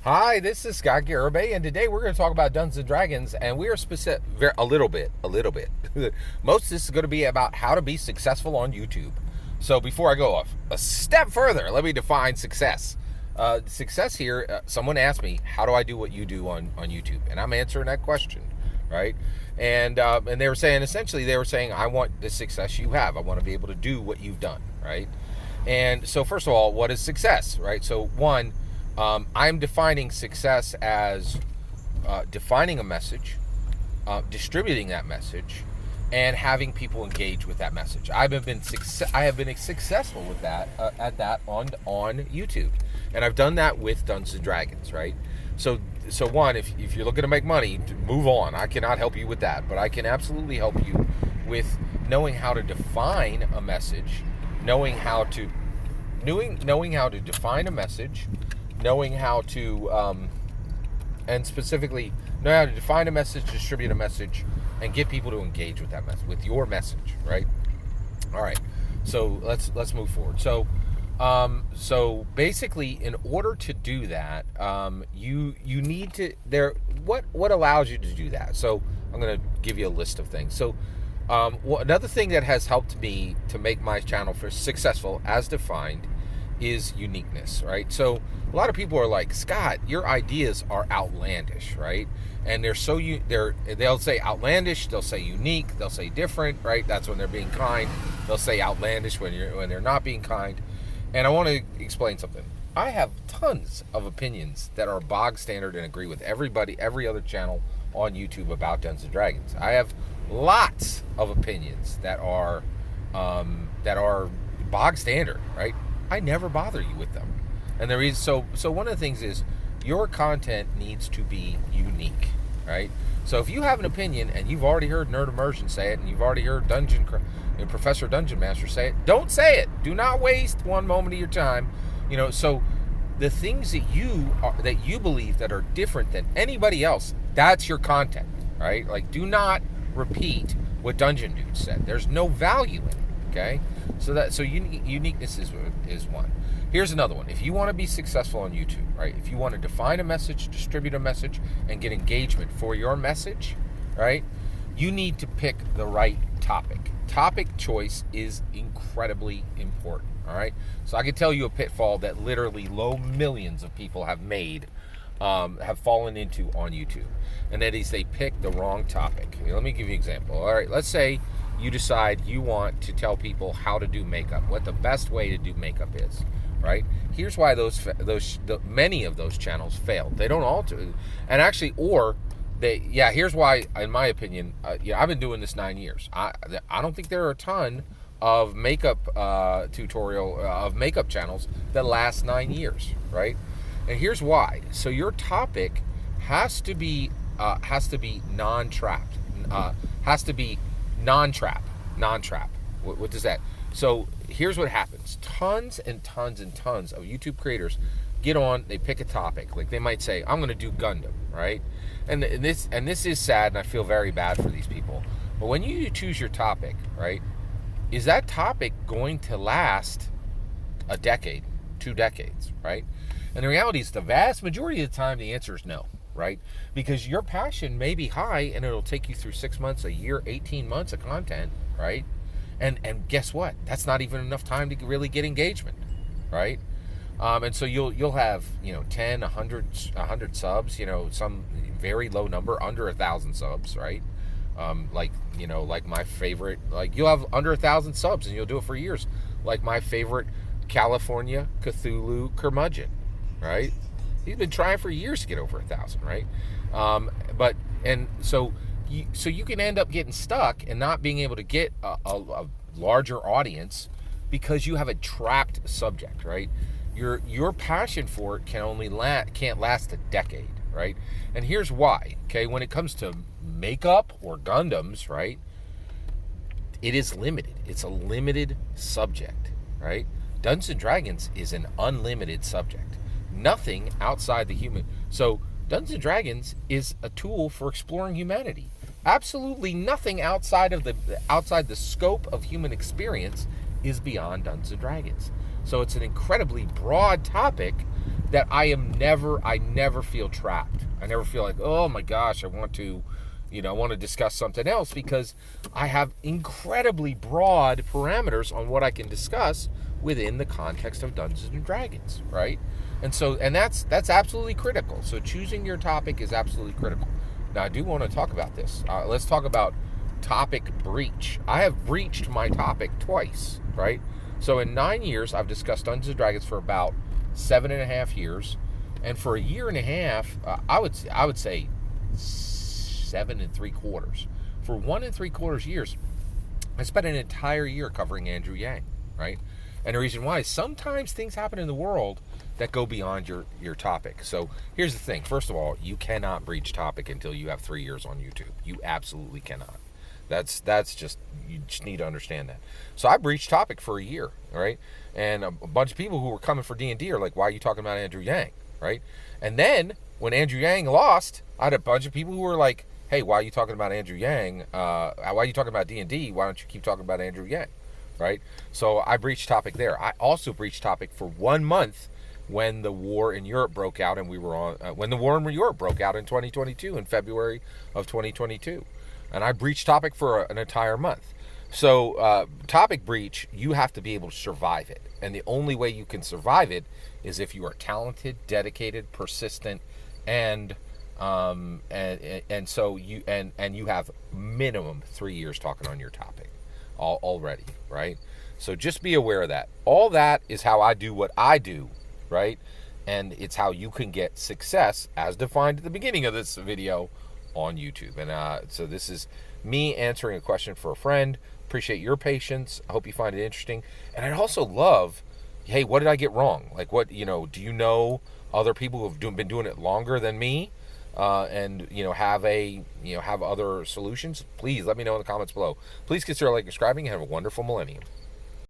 Hi, this is Scott Garibay, and today we're going to talk about Dungeons and Dragons, and we are specific, a little bit. Most of this is going to be about how to be successful on YouTube. So before I go off a step further, let me define success. Success here, someone asked me, how do I do what you do on YouTube? And I'm answering that question, right? And they were saying, essentially, I want the success you have. I want to be able to do what you've done, right? And so first of all, what is success, right? So one, I'm defining success as defining a message, distributing that message, and having people engage with that message. I have been successful with that on YouTube, and I've done that with Dungeons and Dragons, right? So one, if you're looking to make money, move on. I cannot help you with that, but I can absolutely help you with knowing how to define a message, knowing how to define a message, knowing how to, and specifically, know how to define a message, distribute a message, and get people to engage with that message, with your message, right? All right. So let's move forward. So basically, in order to do that, you need to what allows you to do that. So I'm going to give you a list of things. So another thing that has helped me to make my channel successful, as defined, is uniqueness, right? So a lot of people are like, Scott, your ideas are outlandish, right? And they'll say outlandish, they'll say unique, they'll say different, right? That's when they're being kind. They'll say outlandish when they're not being kind. And I want to explain something. I have tons of opinions that are bog standard and agree with every other channel on YouTube about Dungeons and Dragons. I have lots of opinions that are bog standard, right? I never bother you with them. And the reason, so one of the things is your content needs to be unique, right? So if you have an opinion and you've already heard Nerd Immersion say it, and you've already heard Professor Dungeon Master say it, don't say it. Do not waste one moment of your time. So the things that you believe that are different than anybody else, that's your content, right? Like, do not repeat what Dungeon Dude said. There's no value in it. Okay, so uniqueness is one. Here's another one. If you want to be successful on YouTube, right? If you want to define a message, distribute a message, and get engagement for your message, right? You need to pick the right topic. Topic choice is incredibly important. All right. So I can tell you a pitfall that literally millions of people have fallen into on YouTube, and that is they pick the wrong topic. Let me give you an example. All right, let's say you decide you want to tell people how to do makeup, what the best way to do makeup is, right? Here's why many of those channels failed. They don't all do, and actually, here's why, in my opinion, I've been doing this 9 years. I don't think there are a ton of makeup makeup channels that last 9 years, right? And here's why. So your topic has to be non-trapped. Has to be non-trap. What does that? So here's what happens. Tons and tons and tons of YouTube creators get on, they pick a topic. Like, they might say, I'm going to do Gundam, right? And this is sad, and I feel very bad for these people. But when you choose your topic, right, is that topic going to last a decade, 2 decades, right? And the reality is, the vast majority of the time, the answer is no, right? Because your passion may be high, and it'll take you through 6 months, a year, 18 months of content, right? And guess what? That's not even enough time to really get engagement, right? And so you'll have 10, 100 subs, some very low number, under 1,000 subs, right? Like my favorite, like, you'll have under 1,000 subs, and you'll do it for years. Like my favorite California Cthulhu curmudgeon, right? He's been trying for years to get over 1,000, right? So you can end up getting stuck and not being able to get a larger audience because you have a trapped subject, right? Your passion for it can't last a decade, right? And here's why. Okay, when it comes to makeup or Gundams, right, it is limited. It's a limited subject, right? Dungeons and Dragons is an unlimited subject. Nothing outside the human. So Dungeons and Dragons is a tool for exploring humanity. Absolutely nothing outside the scope of human experience is beyond Dungeons and Dragons. So it's an incredibly broad topic that I never feel trapped. I never feel like, oh my gosh, I want to discuss something else, because I have incredibly broad parameters on what I can discuss within the context of Dungeons and Dragons, right? And that's absolutely critical. So choosing your topic is absolutely critical. Now I do want to talk about this. Let's talk about topic breach. I have breached my topic twice, right? So in 9 years, I've discussed Dungeons and Dragons for about 7.5 years, and for a year and a half, I would say 7.75. For 1.75 years, I spent an entire year covering Andrew Yang, right? And the reason why is sometimes things happen in the world that go beyond your topic. So here's the thing. First of all, you cannot breach topic until you have 3 years on YouTube. You absolutely cannot. That's just, you just need to understand that. So I breached topic for a year, right? And a bunch of people who were coming for D&D are like, why are you talking about Andrew Yang, right? And then when Andrew Yang lost, I had a bunch of people who were like, hey, why are you talking about Andrew Yang? Why are you talking about D&D? Why don't you keep talking about Andrew Yang, right? So I breached topic there. I also breached topic for 1 month when the war in Europe broke out, and we were on when the war in Europe broke out in 2022, in February of 2022. And I breached topic for an entire month. So topic breach, you have to be able to survive it. And the only way you can survive it is if you are talented, dedicated, persistent, and so you have minimum 3 years talking on your topic already, right? So just be aware of that. All that is how I do what I do, right? And it's how you can get success, as defined at the beginning of this video, on YouTube. And so this is me answering a question for a friend. Appreciate your patience. I hope you find it interesting. And I'd also love, hey, what did I get wrong? Like, what, do you know other people who've been doing it longer than me, and have other solutions? Please let me know in the comments below. Please consider subscribing, and have a wonderful millennium.